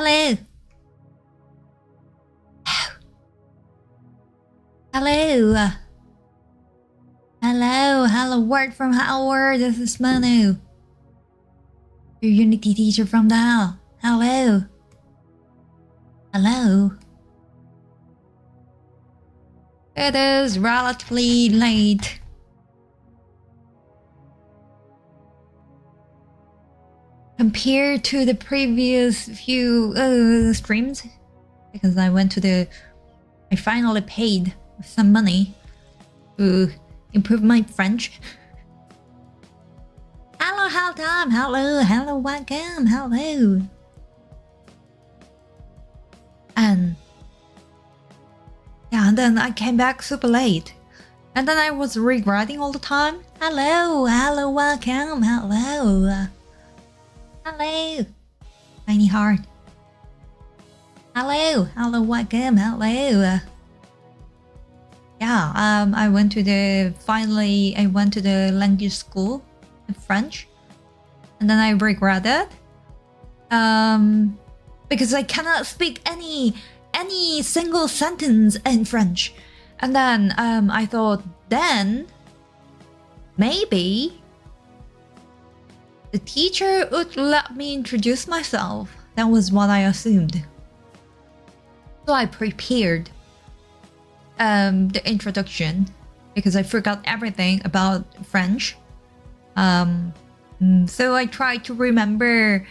Hello. Hello. Hello, word from Howard. This is Manu, your Unity teacher from the hell. Hello. It is relatively late. Compared to the previous few streams, because I finally paid some money to improve my French. Hello, Tom. Hello, welcome. Hello. And yeah, and then I came back super late. And then I was regretting all the time. Hello, welcome. Hello. Tiny heart. Hello, welcome. Hello. Yeah, I went to the language school in French, and then I regretted, because I cannot speak any single sentence in French, and then I thought then maybe the teacher would let me introduce myself. That was what I assumed. So I prepared the introduction because I forgot everything about French. So I tried to remember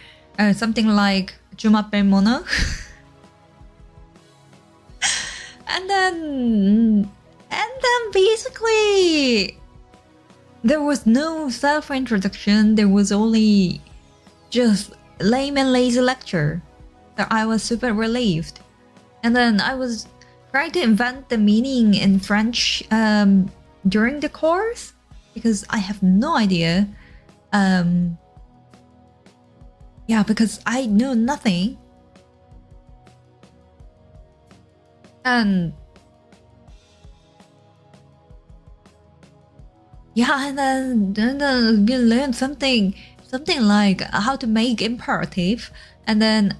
something like "Je m'appelle Mono," and then basically there was no self-introduction. There was only just lame and lazy lecture. So I was super relieved. And then I was trying to invent the meaning in French during the course because I have no idea. Yeah, because I know nothing. And yeah, and then we learned something like how to make imperative, and then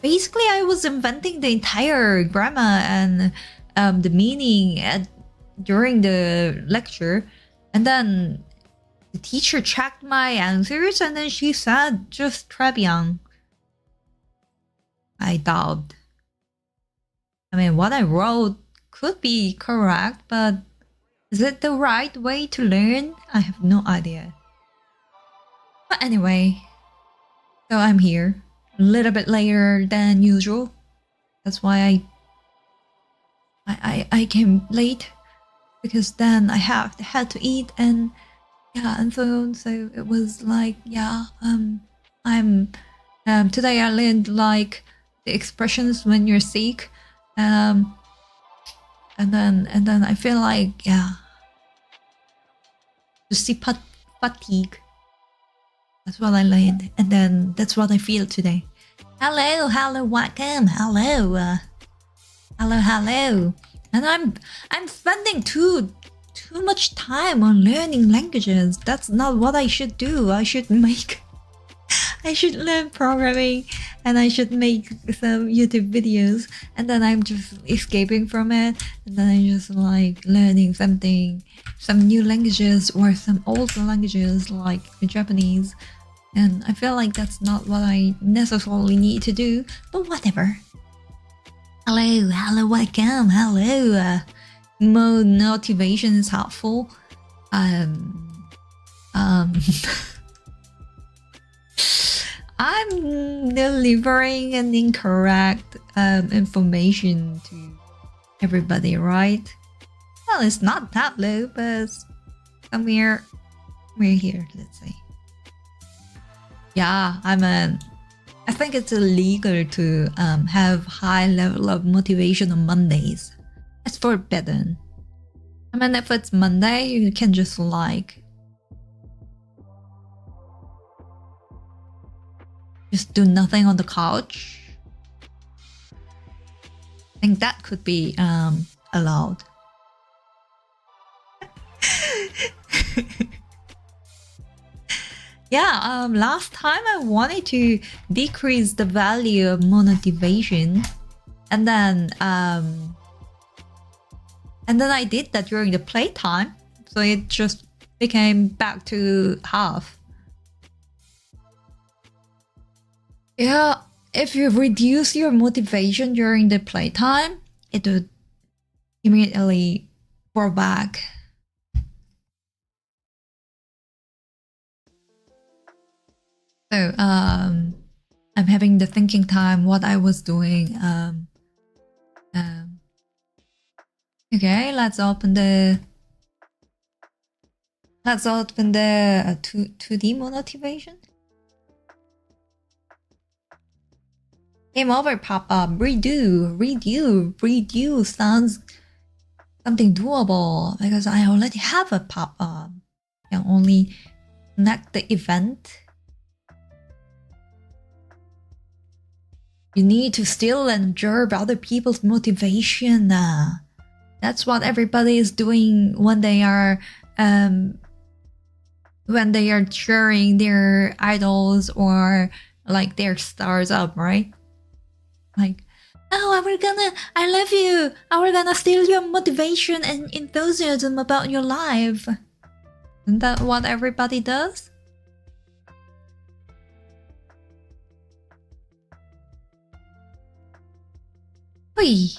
basically I was inventing the entire grammar and the meaning during the lecture, and then the teacher checked my answers, and then she said just très bien. I doubt. I mean, what I wrote could be correct, but is it the right way to learn? I have no idea. But anyway, so I'm here a little bit later than usual. That's why I came late, because then I had to eat, and yeah, and so it was like, yeah, I'm today I learned like the expressions when you're sick, and then I feel like, yeah, to see fatigue. That's what I learned, and then that's what I feel today. Hello, welcome. Hello. And I'm spending too much time on learning languages. That's not what I should do. I should learn programming, and I should make some YouTube videos, and then I'm just escaping from it, and then I'm just like learning some new languages or some old languages like Japanese, and I feel like that's not what I necessarily need to do, but whatever. Hello, welcome. Hello. More motivation is helpful. I'm delivering an incorrect information to everybody, right? Well, it's not that low, but somewhere we're here, let's say. Yeah, I think it's illegal to have high level of motivation on Mondays. It's forbidden. I mean, if it's Monday, you can just like just do nothing on the couch. I think that could be allowed. Yeah, last time I wanted to decrease the value of motivation, and then I did that during the playtime, so it just became back to half. Yeah, if you reduce your motivation during the playtime, it would immediately go back. So I'm having the thinking time what I was doing. Okay, let's open the 2D motivation. Game over, pop-up. Redo sounds something doable because I already have a pop-up. I can only connect the event. You need to still observe other people's motivation. That's what everybody is doing when they are cheering their idols or like their stars up, right? Like, oh, I love you. We're gonna steal your motivation and enthusiasm about your life. Isn't that what everybody does? Whee!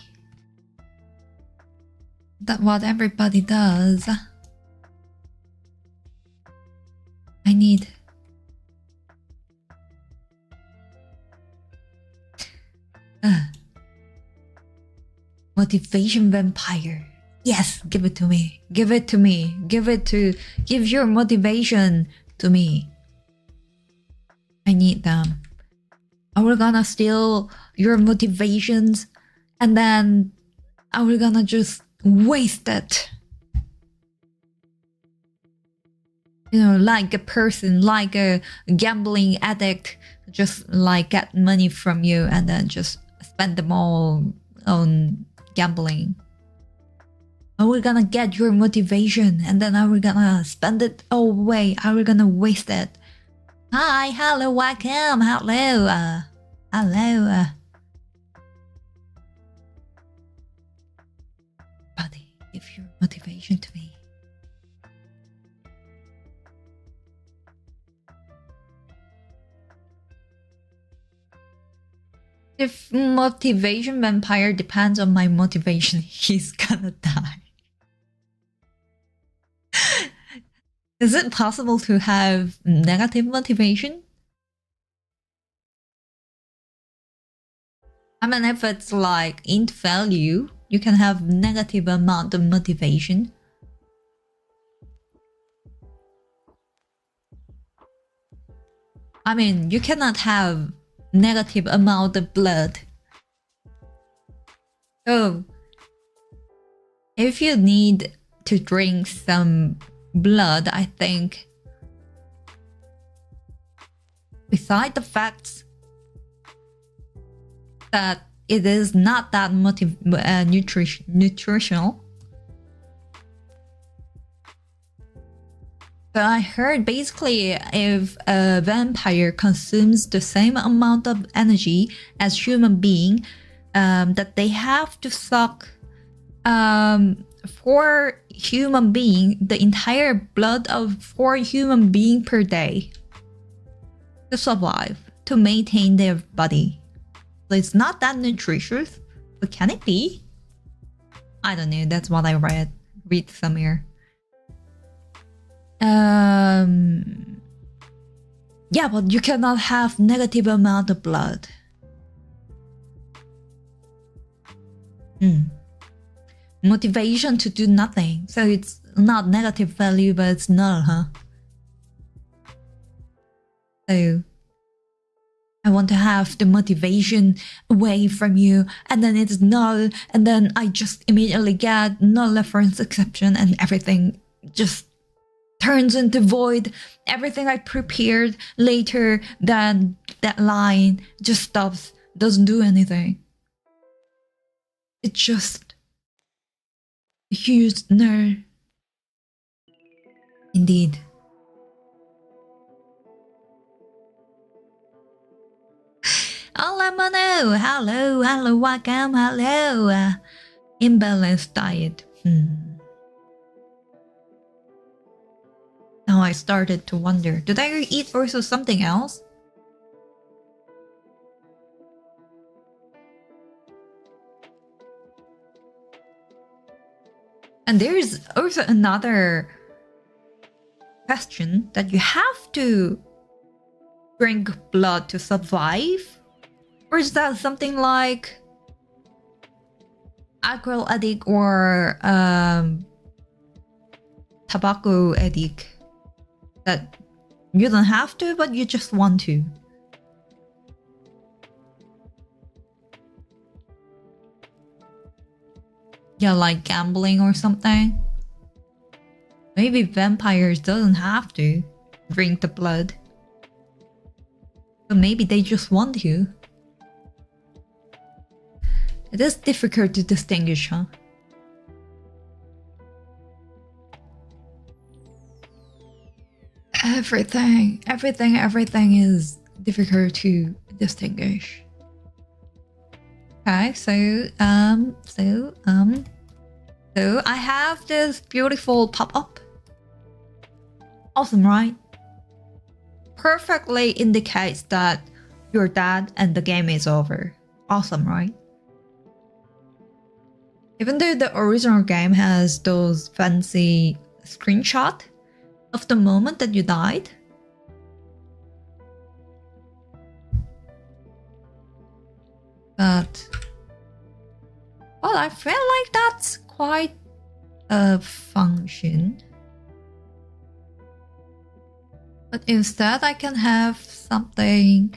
That's what everybody does. I need... motivation vampire. Yes, give it to me. Give it to me. Give your motivation to me. I need them. Are we gonna steal your motivations and then are we gonna just waste it? You know, like a person, like a gambling addict, just like get money from you and then just spend them all on gambling. Are we gonna get your motivation and then are we gonna spend it away? Are we gonna waste it? Hi, hello, welcome, hello, hello. Buddy, give your motivation to me. If motivation vampire depends on my motivation, he's gonna die. Is it possible to have negative motivation? I mean, if it's like int value, you can have negative amount of motivation. I mean, you cannot have negative amount of blood. So, if you need to drink some blood, I think, beside the facts that it is not that nutritional. So I heard basically if a vampire consumes the same amount of energy as human being, that they have to suck for human being the entire blood of 4 human being per day to survive, to maintain their body. So it's not that nutritious, but can it be? I don't know, that's what I read somewhere. Yeah, but you cannot have negative amount of blood. Motivation to do nothing. So it's not negative value, but it's null, huh? So I want to have the motivation away from you, and then it's null, and then I just immediately get null reference exception, and everything just turns into void. Everything I prepared later than that line just stops, doesn't do anything. It's just a huge nerd. Indeed. Hola, Mono. Hello, hello, welcome, hello. Imbalanced diet. Now I started to wonder, did I eat also something else? And there's also another question that you have to drink blood to survive? Or is that something like alcohol addict or tobacco addict? That you don't have to, but you just want to. Yeah, like gambling or something. Maybe vampires doesn't have to drink the blood. But maybe they just want to. It is difficult to distinguish, huh? Everything is difficult to distinguish. Okay, so I have this beautiful pop-up. Awesome, right? Perfectly indicates that you're dead and the game is over. Awesome, right? Even though the original game has those fancy screenshots of the moment that you died. But, well, I feel like that's quite a function. But instead I can have something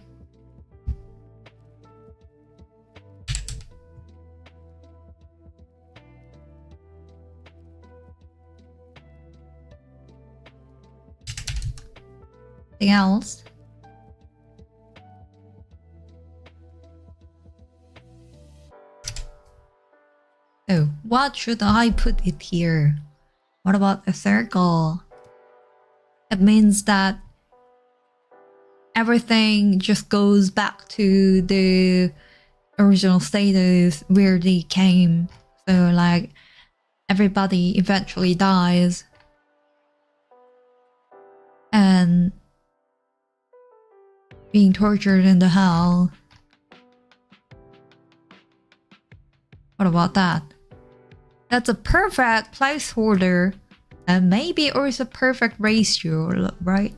else. Oh, what should I put it here? What about a circle? It means that everything just goes back to the original status where they came. So like everybody eventually dies. And being tortured in the hell. What about that? That's a perfect placeholder and maybe also perfect ratio, right?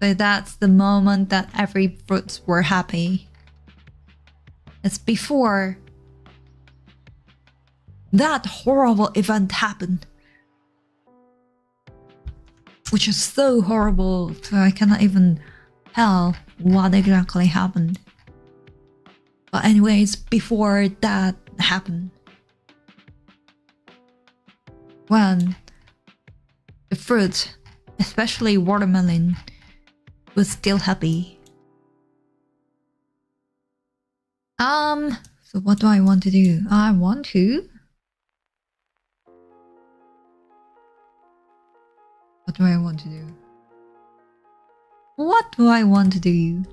So that's the moment that every fruits were happy. It's before that horrible event happened. Which is so horrible, so I cannot even tell what exactly happened. But anyways, before that happened, when the fruit, especially watermelon, was still happy. So what do I want to do? I want to... What do I want to do? What do I want to do?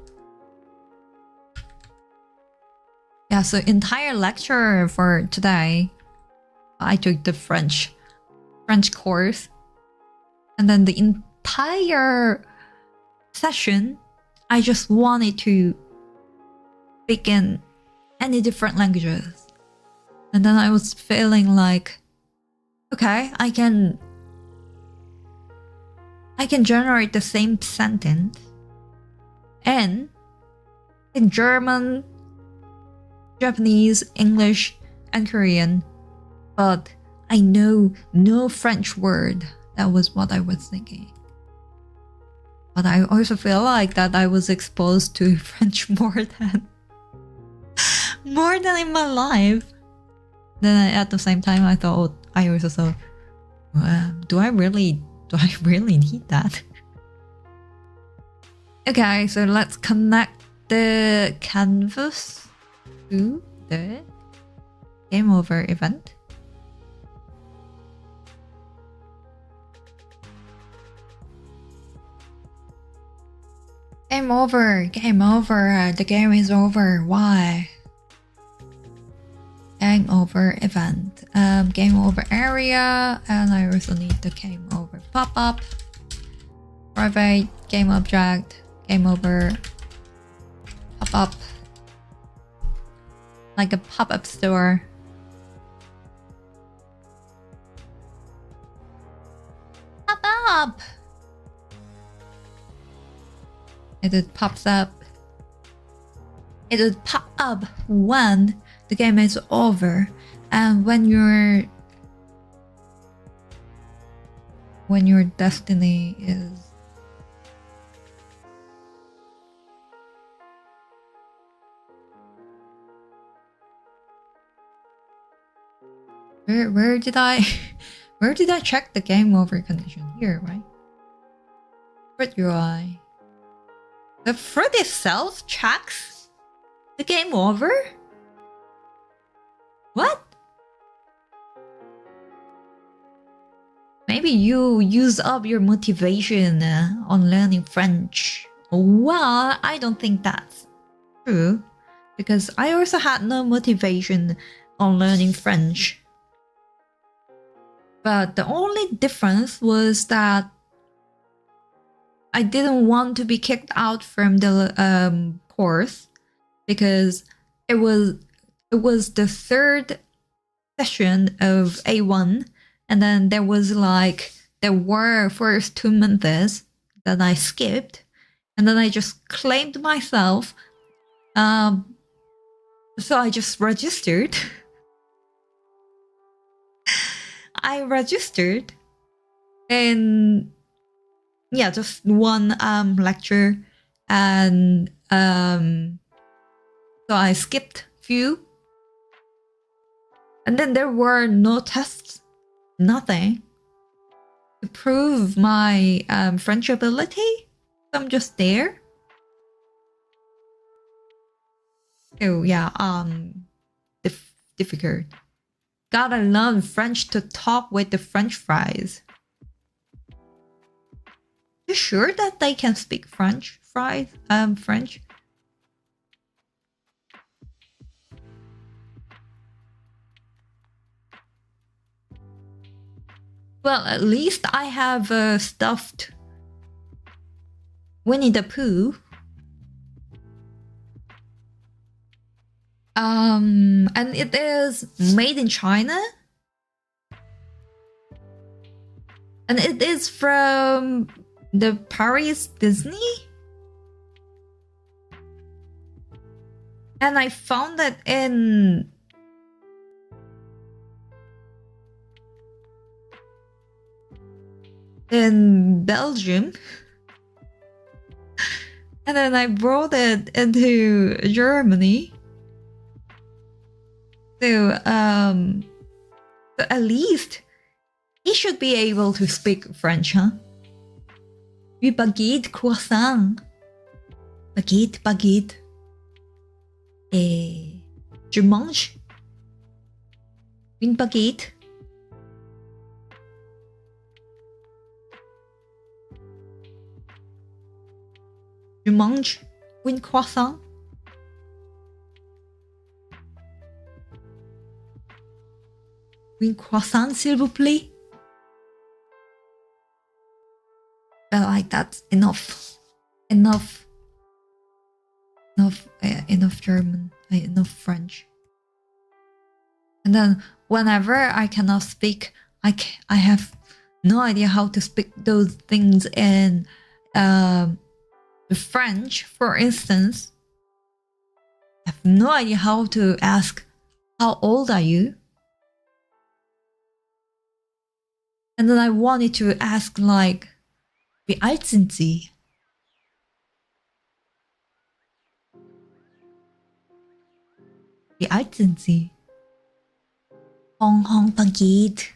Yeah, so entire lecture for today, I took the French course. And then the entire session, I just wanted to speak in any different languages. And then I was feeling like, okay, I can generate the same sentence and in German, Japanese, English, and Korean, but I know no French word. That was what I was thinking. But I also feel like that I was exposed to French more than more than in my life. Then at the same time, I also thought, do I really need that? Okay, so let's connect the canvas to the game over event. Game over, the game is over, why? Game over event, game over area, and I also need the game over pop-up, private, game object, game over, pop-up, like a pop-up store. Pop-up! It pops up. It would pop up when the game is over, and when your destiny is where did I check the game over condition? Here, right? Fruit UI. The fruit itself checks the game over? What? Maybe you use up your motivation on learning French. Well, I don't think that's true, because I also had no motivation on learning French. But the only difference was that I didn't want to be kicked out from the course, because it was the third session of A1, and then there were first 2 months that I skipped, and then I just claimed myself. So I just registered. I registered in just one lecture, and so I skipped few, and then there were no tests, nothing to prove my French ability. So I'm just there. Oh yeah, difficult. Gotta learn French to talk with the French fries. You sure that they can speak French? French? Well, at least I have a stuffed Winnie the Pooh. And it is made in China. And it is from the Paris Disney. And I found it in Belgium. And then I brought it into Germany. So at least he should be able to speak French, huh? Oui, baguette, croissant. Baguette. Et je mange une baguette. Je mange une croissant. Une croissant, s'il vous plaît. But like, that's enough German, enough French. And then whenever I cannot speak, I have no idea how to speak those things in French, for instance. I have no idea how to ask, how old are you? And then I wanted to ask, like, wie alt sind Sie? Wie alt sind Sie? Hong Pagit.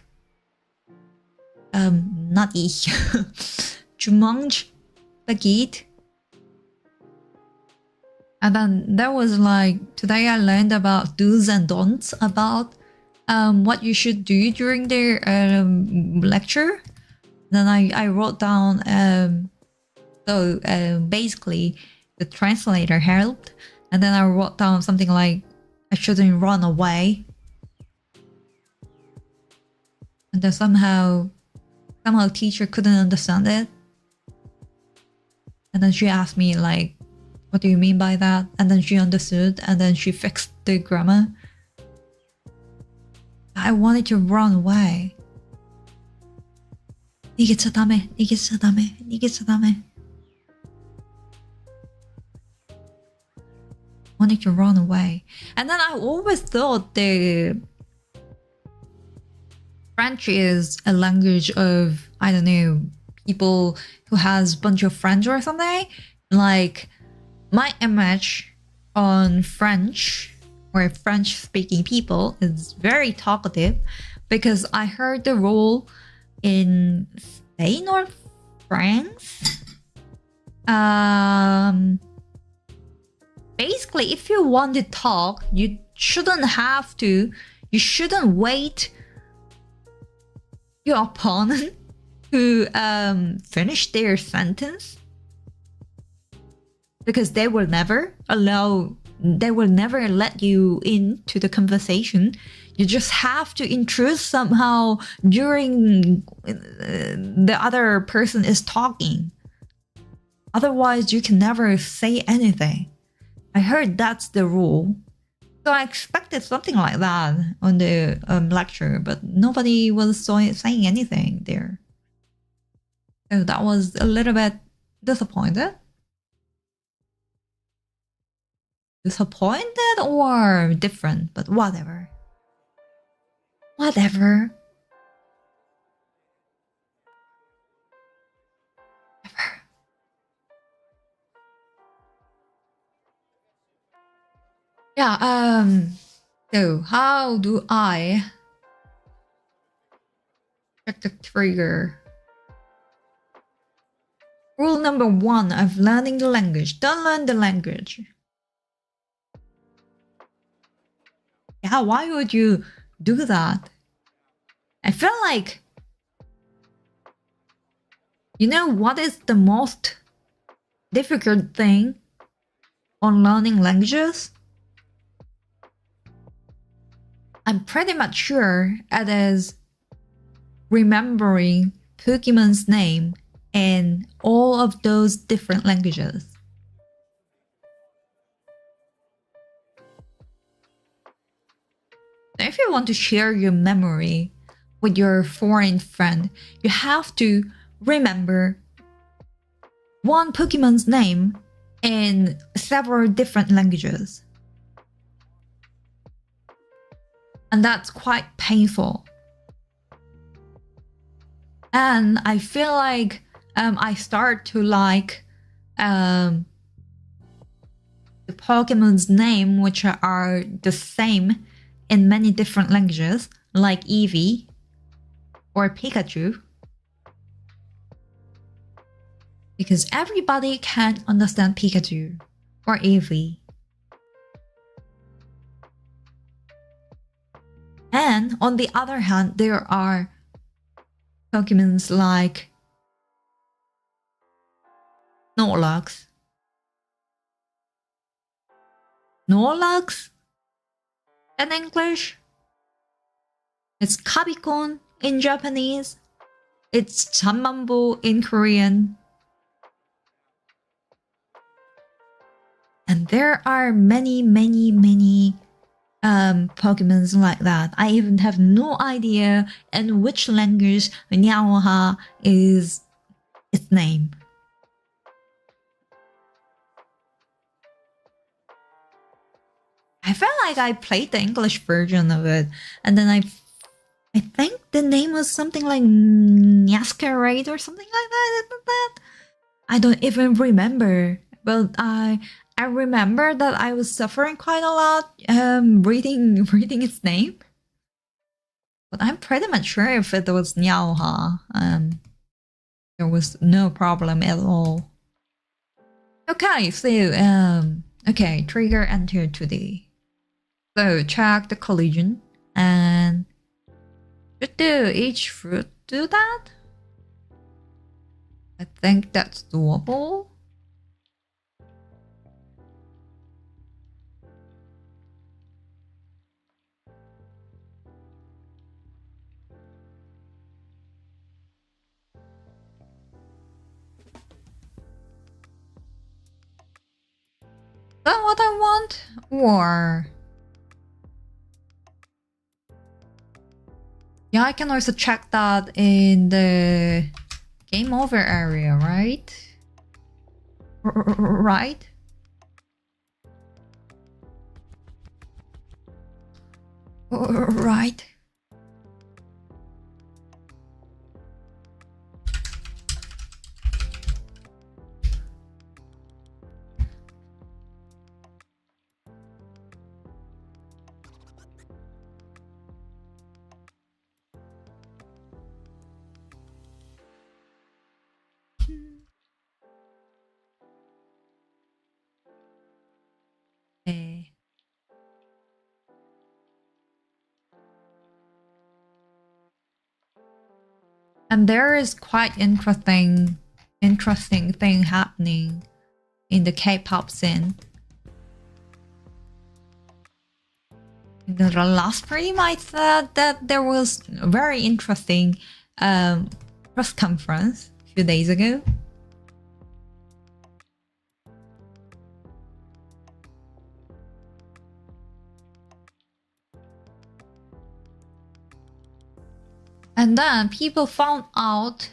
Not ich. Jumanj Pagit. And then there was like, today I learned about do's and don'ts about what you should do during the lecture. Then I wrote down, basically the translator helped. And then I wrote down something like, I shouldn't run away. And then somehow teacher couldn't understand it. And then she asked me like, what do you mean by that? And then she understood, and then she fixed the grammar. I wanted to run away. 이게 차다매. Wanted to run away. And then I always thought the French is a language of, I don't know, people who has a bunch of friends or something. Like, my image on French or French speaking people is very talkative, because I heard the rule in Spain or France. Basically, if you want to talk, you shouldn't wait your opponent to finish their sentence, because they will never let you into the conversation. You just have to intrude somehow during the other person is talking. Otherwise, you can never say anything. I heard that's the rule. So I expected something like that on the lecture, but nobody was saying anything there. So that was a little bit disappointed. Disappointed or different, but whatever. Whatever. Yeah, so how do I check the trigger? Rule number 1 of learning the language. Don't learn the language. Yeah, why would you do that? I feel like, you know what is the most difficult thing on learning languages? I'm pretty much sure it is remembering Pokemon's name in all of those different languages. If you want to share your memory with your foreign friend, you have to remember one Pokemon's name in several different languages. And that's quite painful. And I feel like I start to like the Pokemon's name, which are the same in many different languages, like Eevee or Pikachu. Because everybody can understand Pikachu or Eevee. And on the other hand, there are Pokemons like Snorlax. Snorlax in English. It's Kabikon in Japanese. It's Chanmanbo in Korean. And there are many Pokemons like that. I even have no idea in which language Nyaoha is its name. I felt like I played the English version of it, and then I think the name was something like Masquerade or something like that. I don't even remember. But I I remember that I was suffering quite a lot reading its name. But I'm pretty much sure if it was Niao, there was no problem at all. Okay, so okay, trigger enter today. So check the collision and should each fruit do that? I think that's doable. Is that what I want? Or yeah, I can also check that in the game over area, right? Right? Right. Okay. And there is quite interesting thing happening in the K-pop scene. In the last stream, I said that there was a very interesting press conference a few days ago. And then people found out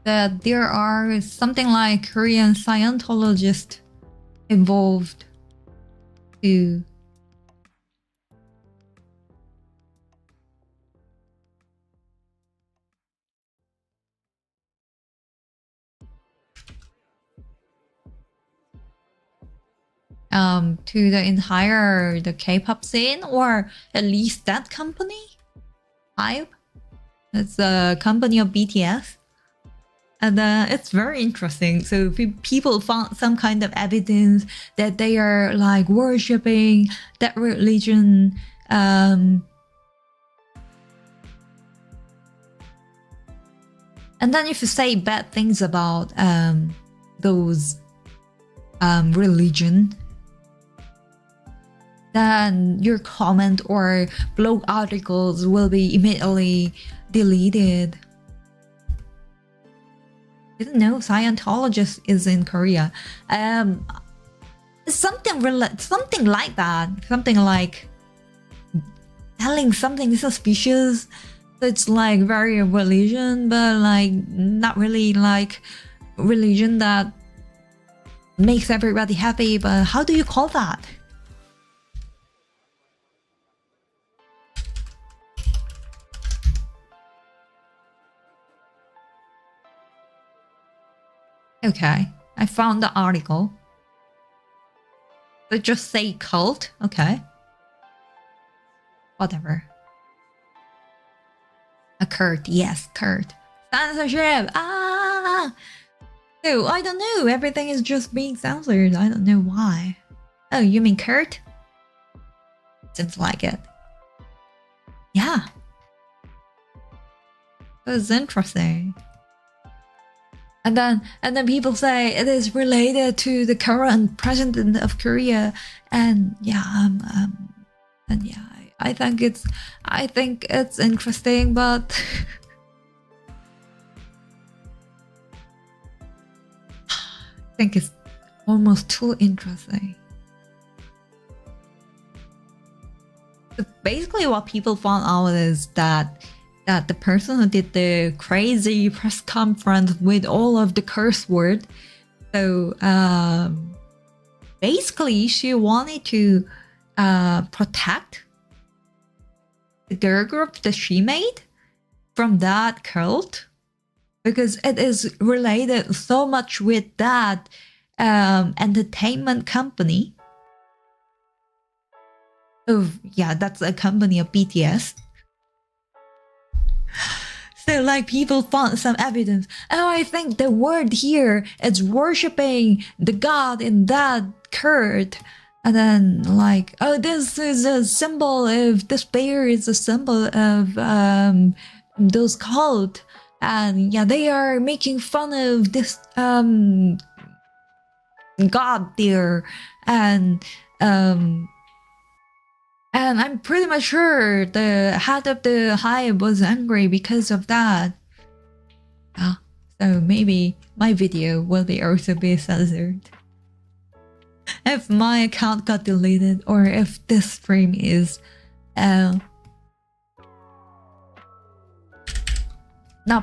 that there are something like Korean Scientologists involved too. To the entire K-pop scene, or at least that company. HYBE, it's a company of BTS, and it's very interesting. So people found some kind of evidence that they are like worshipping that religion. And then if you say bad things about those religion, then your comment or blog articles will be immediately deleted. Didn't know Scientologist is in Korea. Something like that. Something like telling something suspicious. It's like very religion, but like not really like religion that makes everybody happy. But how do you call that? Okay, I found the article. They just say cult. Okay. Whatever. A Kurt, yes, Kurt. Censorship! Ah! No, I don't know. Everything is just being censored. I don't know why. Oh, you mean Kurt? Seems like it. Yeah. It was interesting. And then people say it is related to the current president of Korea, and yeah, and yeah, I think it's interesting, but I think it's almost too interesting. So basically, what people found out is that the person who did the crazy press conference with all of the curse word, so basically she wanted to protect the girl group that she made from that cult, because it is related so much with that entertainment company. Oh, yeah, that's a company of BTS. So like people found some evidence. Oh, I think the word here is worshipping the god in that court. And then like, oh, this is a symbol of this bear is a symbol of those cult. And yeah, they are making fun of this god there. And I'm pretty much sure the head of the hive was angry because of that. So maybe my video will be also be censored. If my account got deleted or if this stream is not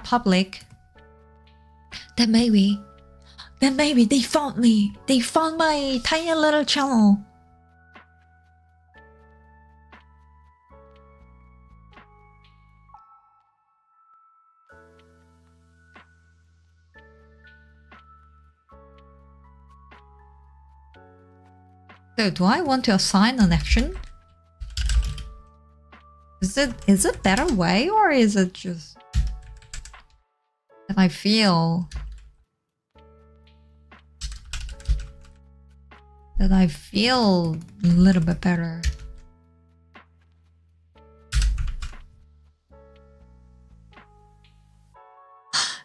public, then maybe they found me. They found my tiny little channel. So do I want to assign an action? Is it better way or is it just that I feel a little bit better?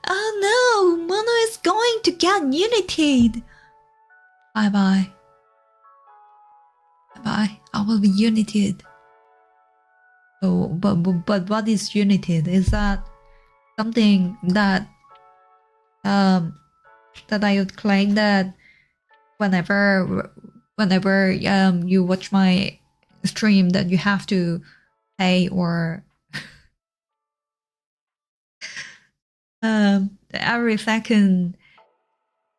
Oh no, Mono is going to get united. Bye bye. Bye. I will be united. Oh, but what is united? Is that something that that I would claim that whenever you watch my stream that you have to pay or every second,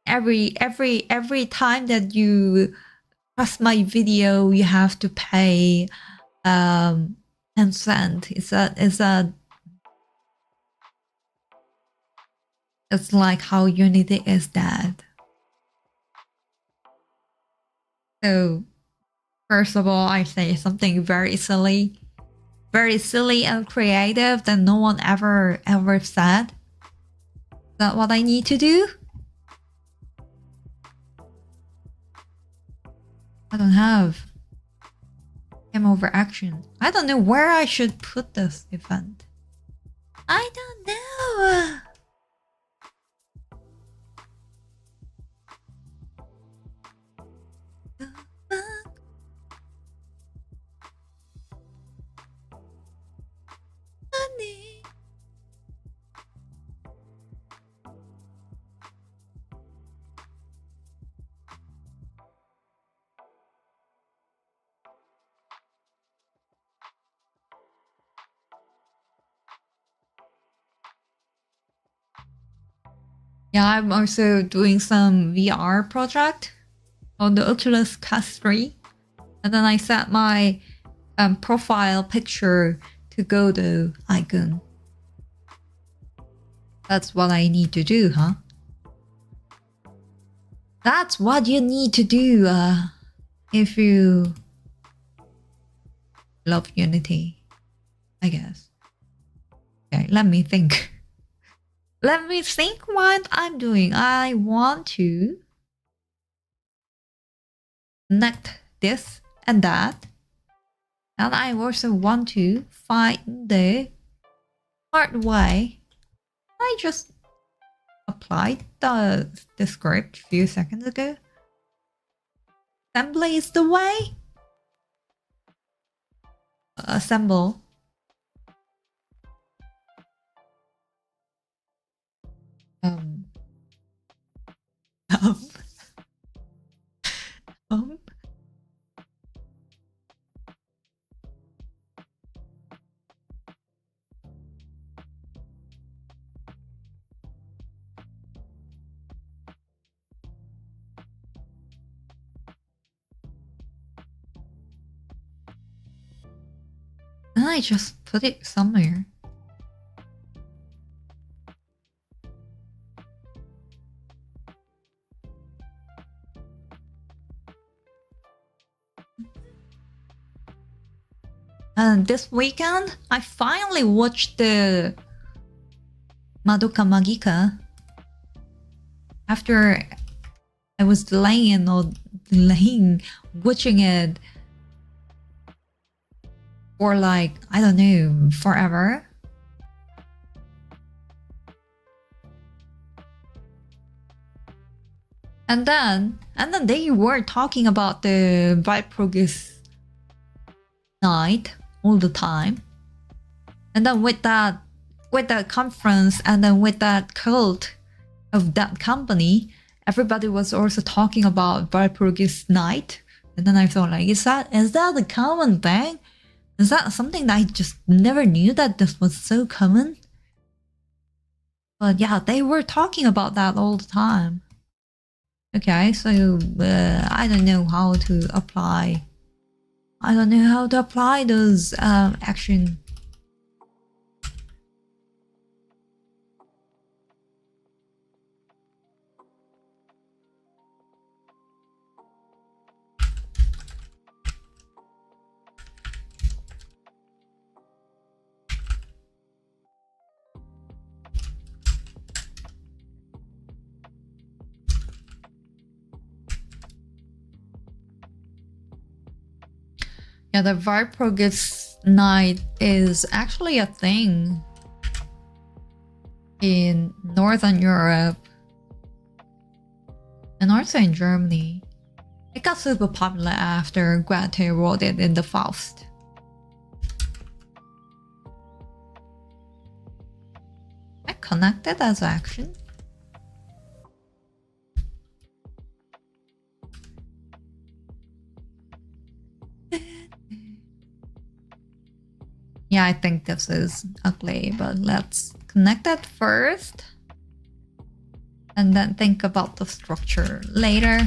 every time that you press my video you have to pay 10 cents. Is that it's like how Unity is that. So first of all, I say something very silly and creative that no one ever said. Is that what I need to do? I don't have game over action. I don't know where I should put this event. I don't know. Yeah, I'm also doing some VR project on the Oculus Quest 3. And then I set my profile picture to go to icon. That's what I need to do, huh? That's what you need to do if you love Unity, I guess. Okay, let me think. Let me think what I'm doing. I want to connect this and that. And I also want to find the hard way. I just applied the script a few seconds ago. Assembly is the way. Assemble. Um. And I just put it somewhere. And this weekend, I finally watched the Madoka Magica. After I was delaying watching it for like, I don't know, forever. And then they were talking about the Viprogis night all the time. And then with that conference and then with that cult of that company, everybody was also talking about Viprogis night. And then I thought like, is that a common thing? Is that something that I just never knew that this was so common? But yeah, they were talking about that all the time. Okay, so I don't know how to apply. I don't know how to apply those action. Yeah, the Viprogis night is actually a thing in Northern Europe and also in Germany. It got super popular after Goethe wrote it in the Faust. I connected as action. Yeah, I think this is ugly, but let's connect that first. And then think about the structure later.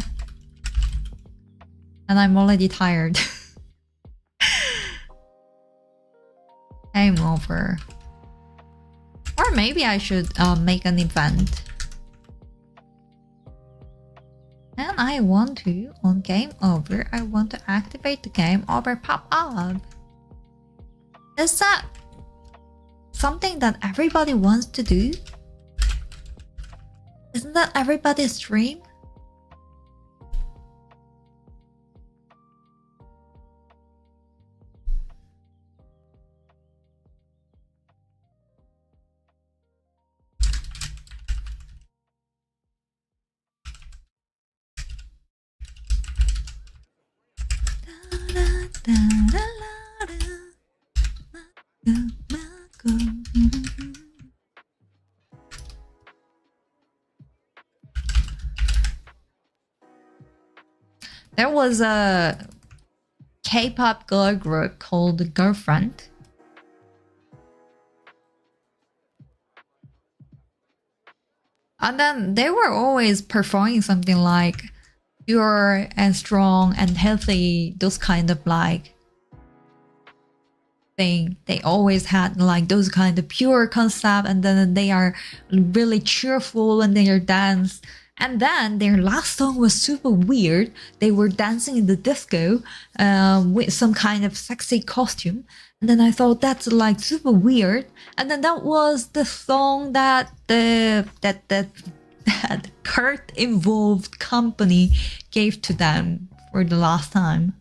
And I'm already tired. Game over. Or maybe I should make an event. And I want to, on game over, I want to activate the game over pop-up. Is that something that everybody wants to do? Isn't that everybody's dream? There was a K-pop girl group called Girlfriend. And then they were always performing something like pure and strong and healthy, those kind of like thing. They always had like those kind of pure concept, and then they are really cheerful when they are dance. And then their last song was super weird. They were dancing in the disco with some kind of sexy costume. And then I thought that's like super weird. And then that was the song that that Kurt involved company gave to them for the last time.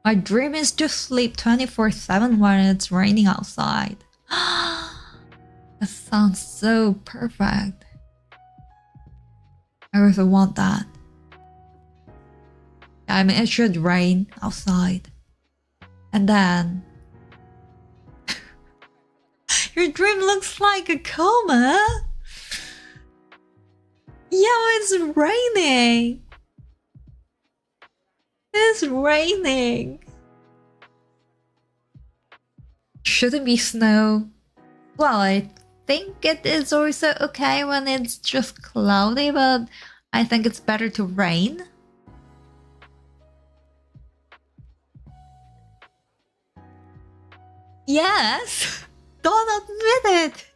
My dream is to sleep 24/7 when it's raining outside. That sounds so perfect. I really want that. I mean, it should rain outside. And then... Your dream looks like a coma. Yeah, it's raining. It's raining. Shouldn't be snow. Well, I think it is also okay when it's just cloudy, but I think it's better to rain. Yes! Don't admit it!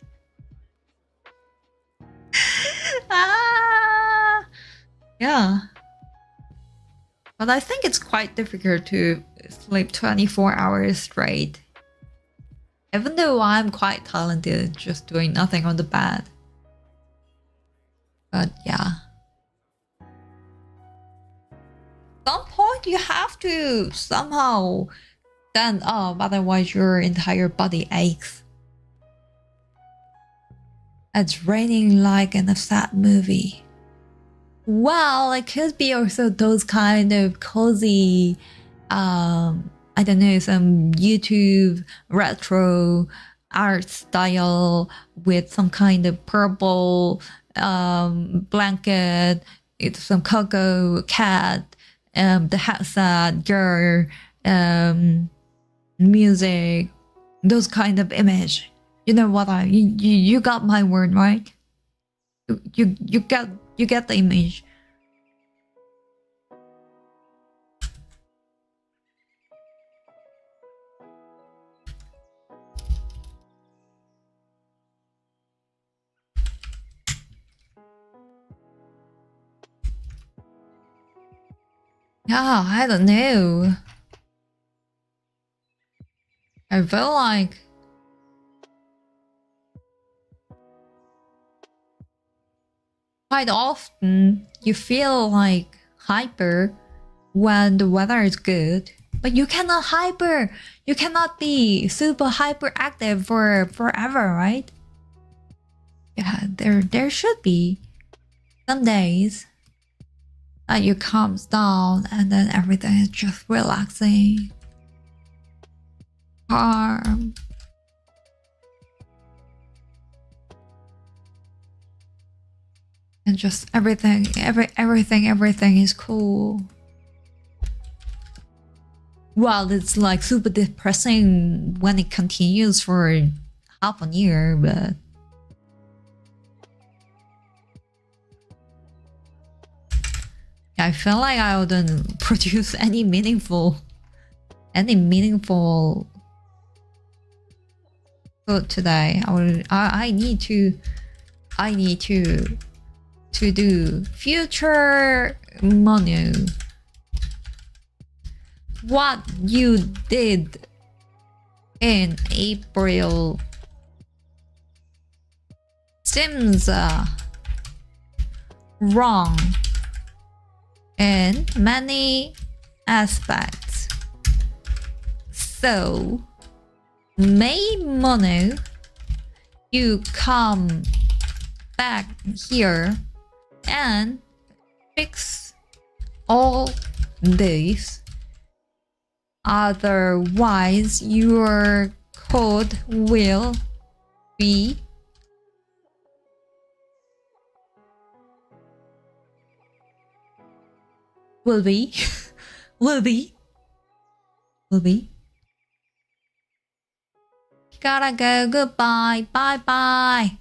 Ah! Yeah. But I think it's quite difficult to sleep 24 hours straight. Even though I'm quite talented just doing nothing on the bed. But yeah. Some point you have to somehow stand up, otherwise your entire body aches. It's raining like in a sad movie. Well, it could be also those kind of cozy, I don't know, some YouTube retro art style with some kind of purple blanket, it's some cocoa cat, the headset, girl, music, those kind of image. You know what you got my word, right? You get the image. Yeah, I don't know. I feel like quite often you feel like hyper when the weather is good, but you cannot hyper. You cannot be super hyperactive for forever, right? Yeah, there should be some days that you calms down and then everything is just relaxing, calm. And just everything is cool. Well, it's like super depressing when it continues for half a year, but I feel like I wouldn't produce any meaningful food today. I need to do future menu. What you did in April seems wrong in many aspects. So, May Mono, you come back here and fix all this. Otherwise, your code will be will be gotta go. Goodbye. Bye.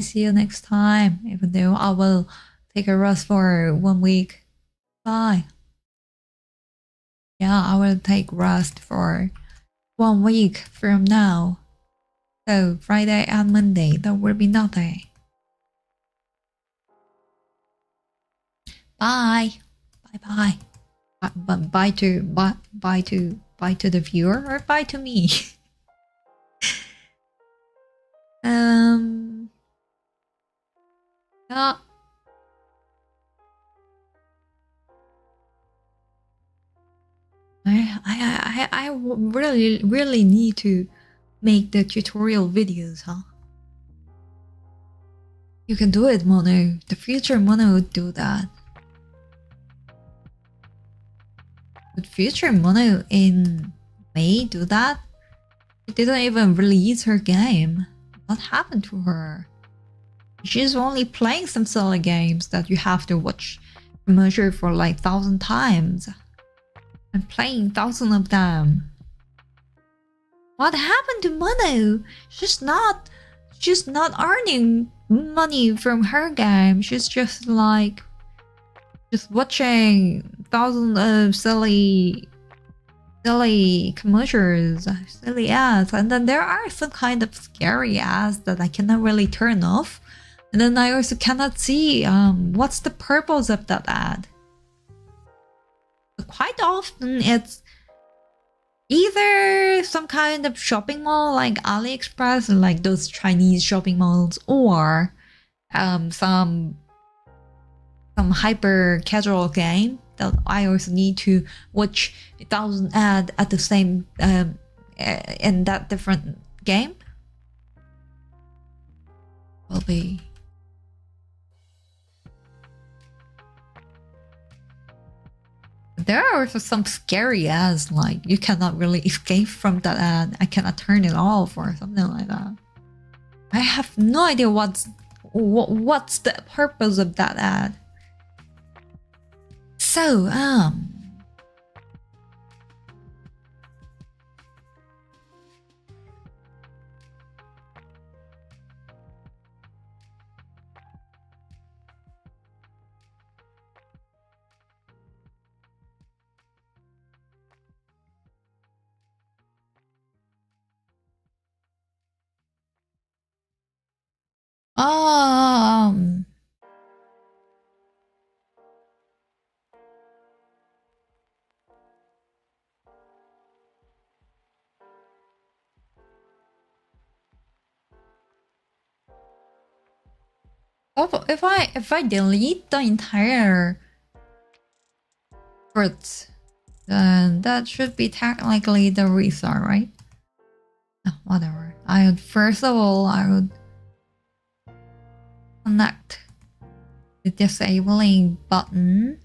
See you next time. Even though I will take a rest for 1 week. Bye. Yeah, I will take rest for 1 week from now. So Friday and Monday, there will be nothing. Bye. Bye to the viewer or bye to me. Yeah. I really need to make the tutorial videos, huh? You can do it, Mono. The future Mono would do that. Would future Mono in May do that? She didn't even release her game. What happened to her? She's only playing some silly games that you have to watch commercial for like 1,000 times. I'm playing 1,000 of them. What happened to Mono? She's not earning money from her game. She's just watching 1,000 of silly commercials, silly ads, and then there are some kind of scary ads that I cannot really turn off, and then I also cannot see what's the purpose of that ad. Quite often it's some kind of shopping mall like AliExpress, like those Chinese shopping malls, or some hyper casual game that I also need to watch 1,000 ad at the same in that different game, will be. There are also some scary ads, like you cannot really escape from that ad. I cannot turn it off or something like that. I have no idea what's the purpose of that ad. So, if I delete the entire fruits, then that should be technically the restart, right? No, whatever. First of all, I would connect the disabling button.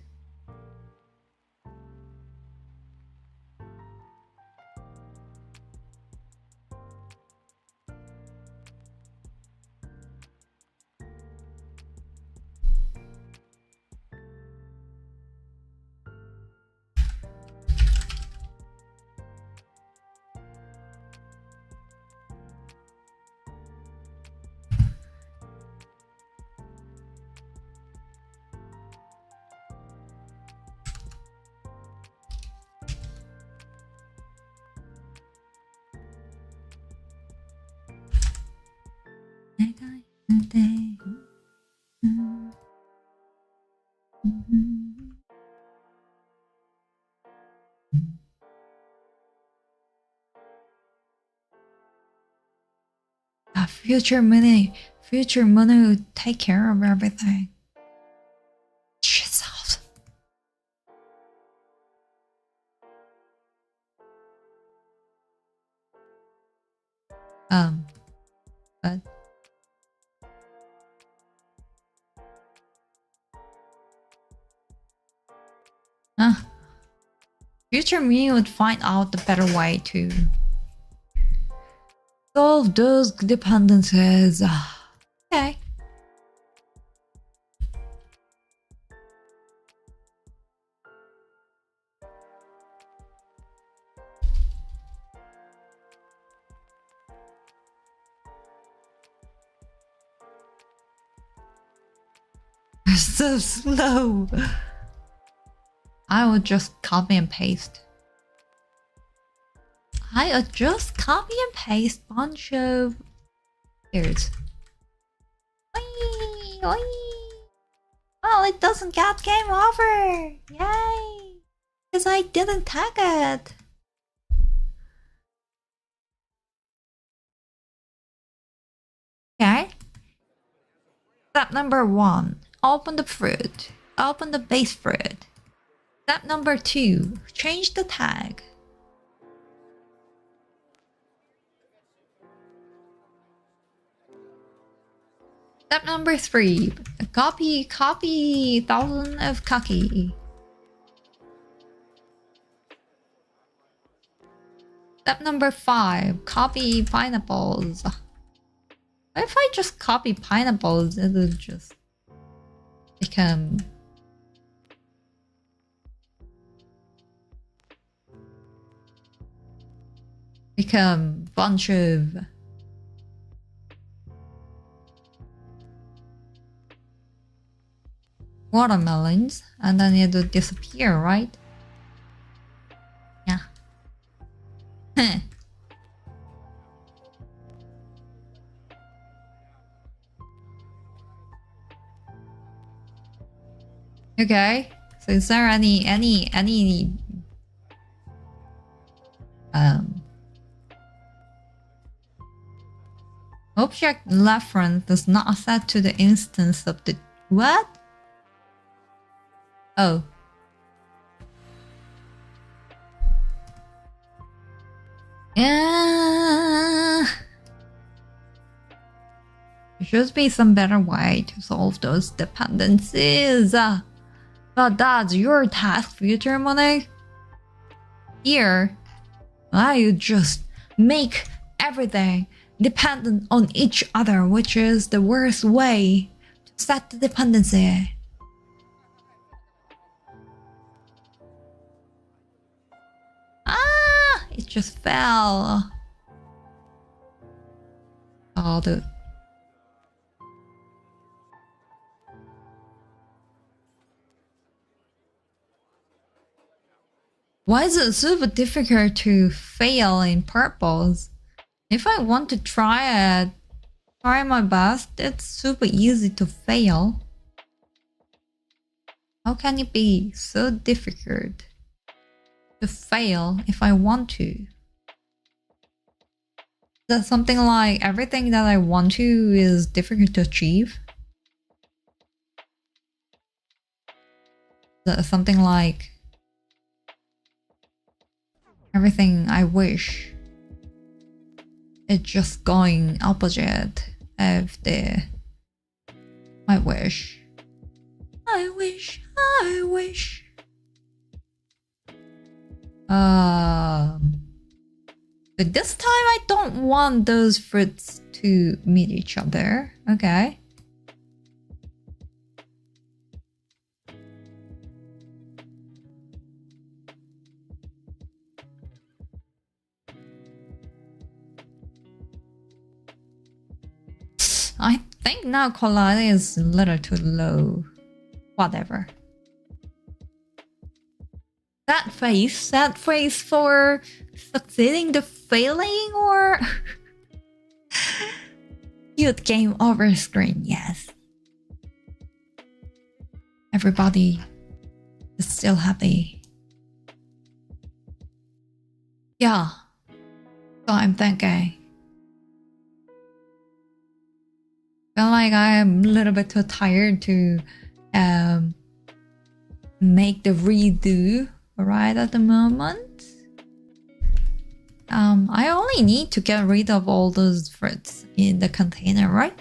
Future money will take care of everything. Jesus. But future me would find out the better way to solve those dependencies. Okay. So slow. I would just copy and paste. I would just copy and paste bunch of words. Well, it doesn't get game over. Yay! Because I didn't tag it. Okay. Step number 1. Open the fruit. Open the base fruit. Step number 2. Change the tag. Step number 3. Copy 1,000 of kaki. Step number 5. Copy pineapples. If I just copy pineapples, it'll just become bunch of watermelons, and then it'll disappear, right? Yeah. Okay. So is there any Object reference does not set to the instance of the... What? Oh. Yeah. There should be some better way to solve those dependencies. But that's your task, future money. Here, I just make everything dependent on each other, which is the worst way to set the dependency. Ah, it just fell. Oh, dude. Why is it super difficult to fail in purples? If I want to try my best, it's super easy to fail. How can it be so difficult to fail if I want to? Is that something like everything that I want to is difficult to achieve? Is that something like everything I wish is just going opposite of my wish? I wish. But this time I don't want those fruits to meet each other. Okay. I think now quality is a little too low. Whatever. That face for succeeding the failing, or cute game over screen, yes. Everybody is still happy. Yeah. So I'm thinking. Feel like I am a little bit too tired to make the redo right at the moment. I only need to get rid of all those fruits in the container, right?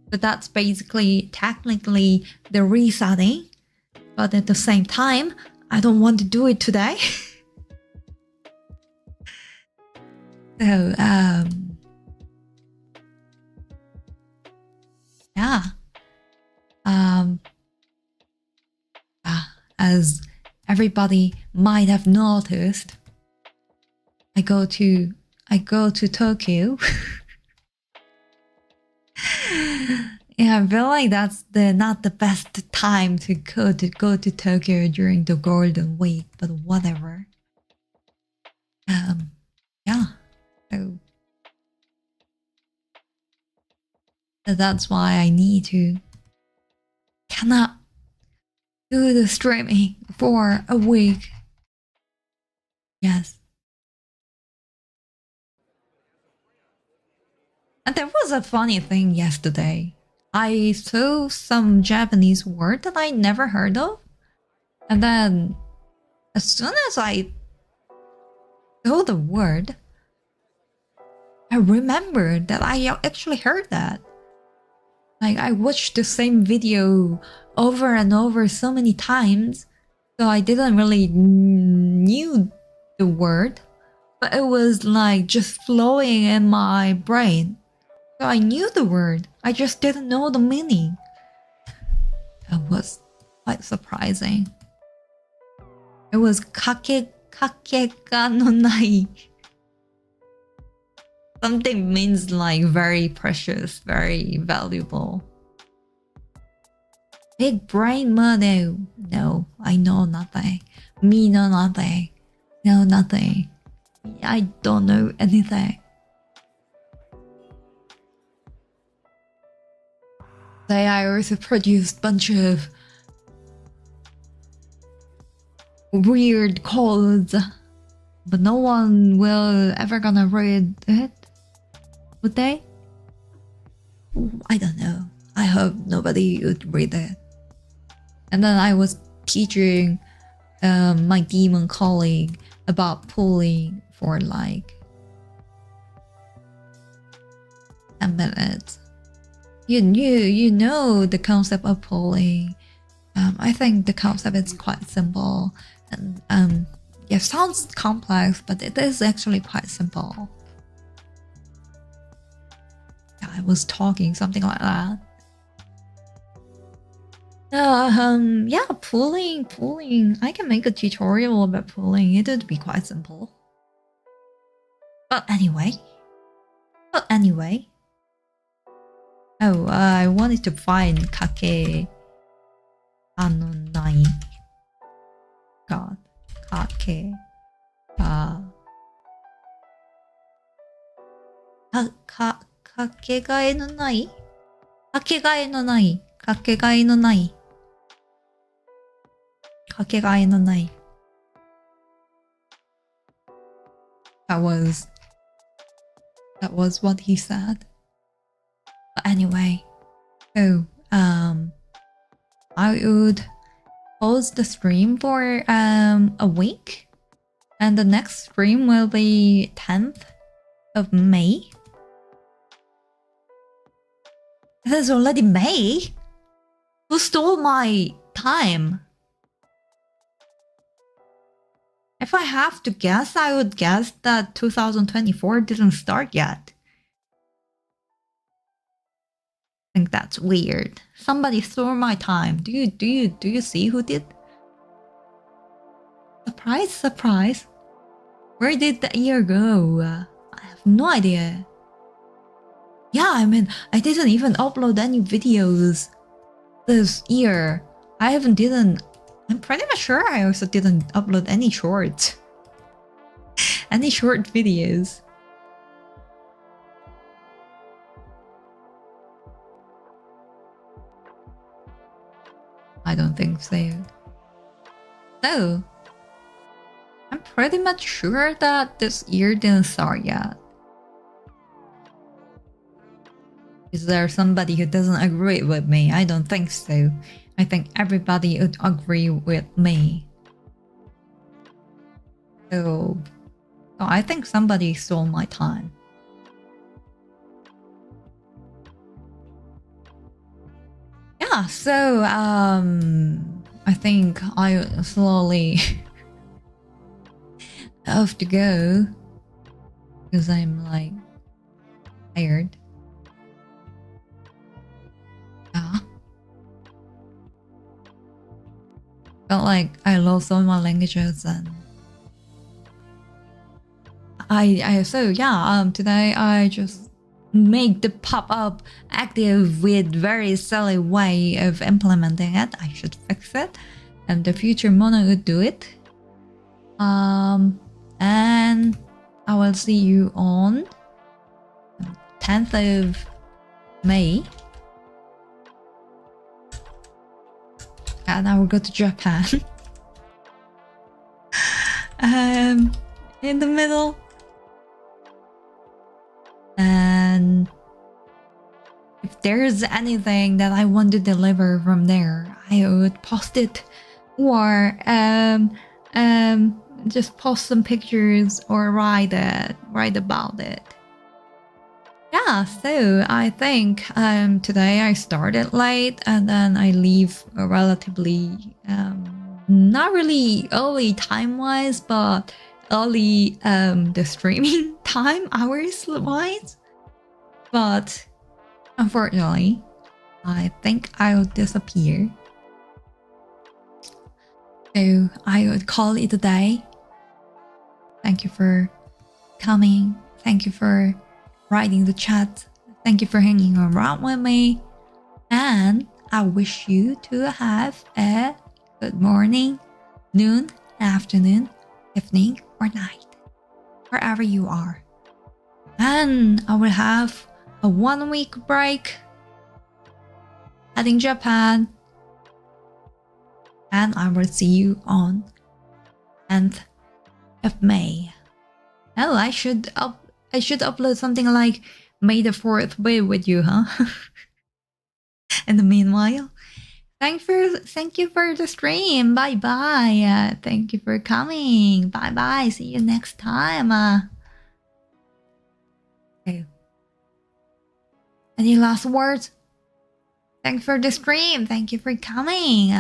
But that's basically technically the resetting. But at the same time, I don't want to do it today. So, yeah. As everybody might have noticed, I go to Tokyo. Yeah, I feel like that's not the best time to go to Tokyo during the Golden Week, but whatever. Yeah. So that's why I need to cannot do the streaming for a week. Yes. And there was a funny thing yesterday. I saw some Japanese word that I never heard of. And then as soon as I saw the word, I remembered that I actually heard that. Like, I watched the same video over and over so many times, so I didn't really knew the word, but it was like just flowing in my brain. So I knew the word, I just didn't know the meaning. That was quite surprising. It was kakeka no nai. Something means like very precious, very valuable. Big brain money. No, I know nothing. Me know nothing. Know nothing. I don't know anything. I also produced a bunch of weird codes, but no one will ever gonna read it, would they? I don't know. I hope nobody would read it. And then I was teaching my demon colleague about pulling for like 10 minutes. You know the concept of pulling. I think the concept is quite simple, and yeah, it sounds complex, but it is actually quite simple. Yeah, I was talking something like that. Yeah, pulling. I can make a tutorial about pulling. It would be quite simple. But anyway. Oh, I wanted to find Kake Anonai. God. Kake. Kakegae no nai? Kakegae no nai. Kakegae no nai. Kakegae no nai. That was what he said. But anyway, so I would pause the stream for a week, and the next stream will be 10th of May. It is already May? Who stole my time? If I have to guess, I would guess that 2024 didn't start yet. I think that's weird. Somebody stole my time. Do you see who did? Surprise. Where did the year go? I have no idea. Yeah, I mean, I didn't even upload any videos this year. I'm pretty much sure I also didn't upload any shorts. Any short videos. I don't think so. So, I'm pretty much sure that this year didn't start yet. Is there somebody who doesn't agree with me? I don't think so. I think everybody would agree with me. So I think somebody stole my time. Yeah, so I think I slowly have to go because I'm like tired. Yeah. Felt like I lost all my languages and today I just make the pop-up active with very silly way of implementing it. I should fix it, and the future Mono would do it. And I will see you on 10th of May, and I will go to Japan. In the middle. And if there's anything that I want to deliver from there, I would post it, or just post some pictures or write about it. Yeah, so I think today I started late and then I leave relatively not really early time-wise, but early the streaming time hours wise. But unfortunately, I think I'll disappear. So I would call it a day. Thank you for coming. Thank you for writing the chat. Thank you for hanging around with me. And I wish you to have a good morning, noon, afternoon, evening, or night, wherever you are. And I will have a 1 week break heading Japan. And I will see you on 10th of May. Oh, I should upload something like May the fourth be with you, huh? In the meanwhile, thank you for the stream. Bye bye. Thank you for coming. Bye bye. See you next time. Okay. Any last words? Thanks for the stream. Thank you for coming.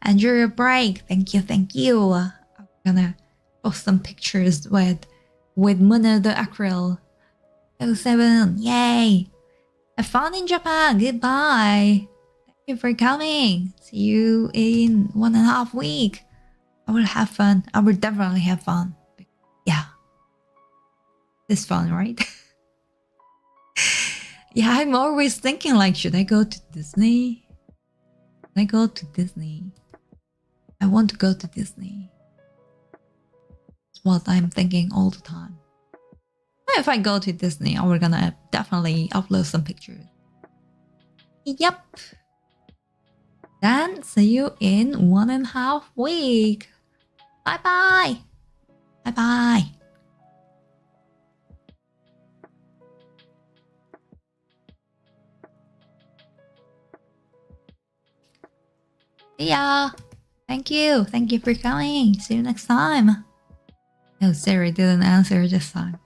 Enjoy your break. Thank you. I'm gonna post some pictures with Mona the Acryl. 07. Yay. Have fun in Japan. Goodbye. Thank you for coming. See you in 1.5 weeks. I will have fun. I will definitely have fun. Yeah. It's fun, right? Yeah, I'm always thinking like, should I go to Disney? Should I go to Disney? I want to go to Disney. It's what I'm thinking all the time. If I go to Disney, we're gonna definitely upload some pictures. Yep. Then see you in 1.5 weeks. Bye bye. Bye bye. See ya. Thank you. Thank you for coming. See you next time. No, Siri didn't answer this time.